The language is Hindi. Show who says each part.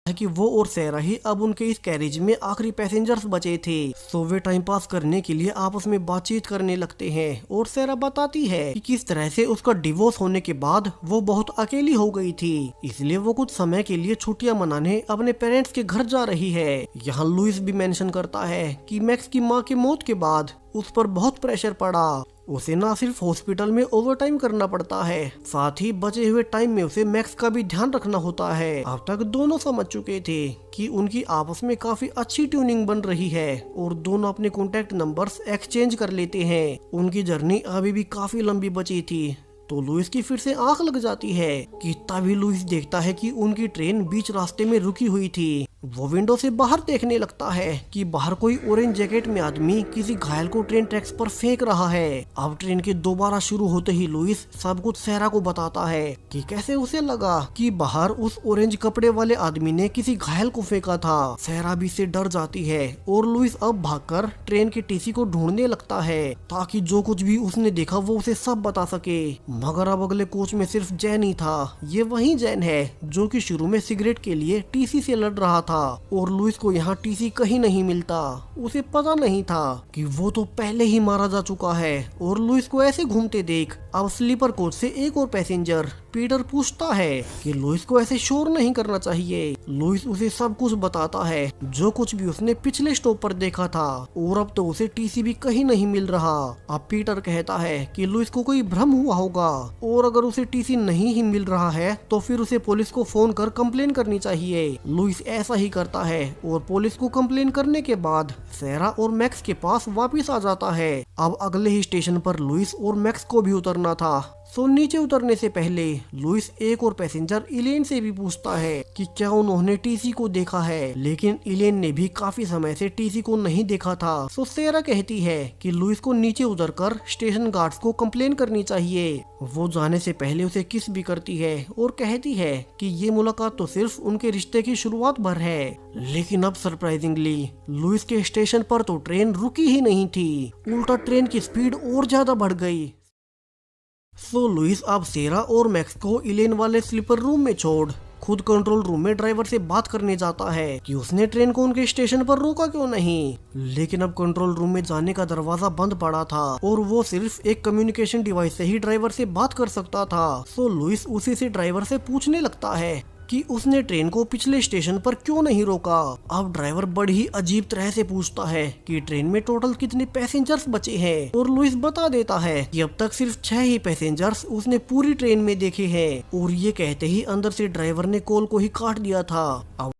Speaker 1: है कि वो और सैरा ही अब उनके इस कैरेज में आखिरी पैसेंजर्स बचे थे। सो वे टाइम पास करने के लिए आपस में बातचीत करने लगते हैं और सैरा बताती है कि किस तरह से उसका डिवोर्स होने के बाद वो बहुत अकेली हो गई थी, इसलिए वो कुछ समय के लिए छुट्टियां मनाने अपने पेरेंट्स के घर जा रही है। यहाँ लुइस भी मेंशन करता है कि मैक्स की माँ की मौत के बाद उस पर बहुत प्रेशर पड़ा। उसे ना सिर्फ हॉस्पिटल में ओवरटाइम करना पड़ता है, साथ ही बचे हुए टाइम में उसे मैक्स का भी ध्यान रखना होता है। अब तक दोनों समझ चुके थे कि उनकी आपस में काफी अच्छी ट्यूनिंग बन रही है और दोनों अपने कॉन्टेक्ट नंबर्स एक्सचेंज कर लेते हैं। उनकी जर्नी अभी भी काफी लंबी बची थी, तो लुइस की फिर से आंख लग जाती है कि तभी लुइस देखता है कि उनकी ट्रेन बीच रास्ते में रुकी हुई थी। वो विंडो से बाहर देखने लगता है कि बाहर कोई ऑरेंज जैकेट में आदमी किसी घायल को ट्रेन ट्रैक्स पर फेंक रहा है। अब ट्रेन के दोबारा शुरू होते ही लुइस सब कुछ सैरा को बताता है कि कैसे उसे लगा कि बाहर उस ऑरेंज कपड़े वाले आदमी ने किसी घायल को फेंका था। सैरा भी से डर जाती है और लुइस अब भागकर ट्रेन के टीसी को ढूंढने लगता है ताकि जो कुछ भी उसने देखा वो उसे सब बता सके। मगर अब अगले कोच में सिर्फ जैन ही था। ये वही जैन है जो कि शुरू में सिगरेट के लिए टीसी से लड़ रहा था और लुइस को यहाँ टीसी कहीं नहीं मिलता। उसे पता नहीं था कि वो तो पहले ही मारा जा चुका है। और लुइस को ऐसे घूमते देख अब स्लीपर कोच से एक और पैसेंजर पीटर पूछता है कि लुइस को ऐसे शोर नहीं करना चाहिए। लुइस उसे सब कुछ बताता है जो कुछ भी उसने पिछले स्टॉप पर देखा था और अब तो उसे टीसी भी कहीं नहीं मिल रहा। अब पीटर कहता है कि लुइस को कोई भ्रम हुआ होगा और अगर उसे टीसी नहीं ही मिल रहा है तो फिर उसे पुलिस को फोन कर कंप्लेन करनी चाहिए। लुइस ऐसा ही करता है और पुलिस को कंप्लेन करने के बाद सैरा और मैक्स के पास वापस आ जाता है। अब अगले ही स्टेशन पर लुइस और मैक्स को भी उतरना था। सो नीचे उतरने से पहले लुइस एक और पैसेंजर इलेन से भी पूछता है कि क्या उन्होंने टीसी को देखा है, लेकिन इलेन ने भी काफी समय से टीसी को नहीं देखा था। सो सैरा कहती है कि लुइस को नीचे उतरकर स्टेशन गार्ड्स को कंप्लेन करनी चाहिए। वो जाने से पहले उसे किस भी करती है और कहती है कि ये मुलाकात तो सिर्फ उनके रिश्ते की शुरुआत भर है। लेकिन अब सरप्राइजिंगली लुइस के स्टेशन पर तो ट्रेन रुकी ही नहीं थी, उल्टा ट्रेन की स्पीड और ज्यादा बढ़ गई। सो लुइस अब सैरा और मैक्स को इलेन वाले स्लीपर रूम में छोड़ खुद कंट्रोल रूम में ड्राइवर से बात करने जाता है कि उसने ट्रेन को उनके स्टेशन पर रोका क्यों नहीं। लेकिन अब कंट्रोल रूम में जाने का दरवाजा बंद पड़ा था और वो सिर्फ एक कम्युनिकेशन डिवाइस से ही ड्राइवर से बात कर सकता था। सो लुइस उसी से ड्राइवर से पूछने लगता है कि उसने ट्रेन को पिछले स्टेशन पर क्यों नहीं रोका। अब ड्राइवर बड़ी अजीब तरह से पूछता है कि ट्रेन में टोटल कितने पैसेंजर्स बचे हैं और लुइस बता देता है कि अब तक सिर्फ 6 ही पैसेंजर्स उसने पूरी ट्रेन में देखे हैं। और ये कहते ही अंदर से ड्राइवर ने कॉल को ही काट दिया था।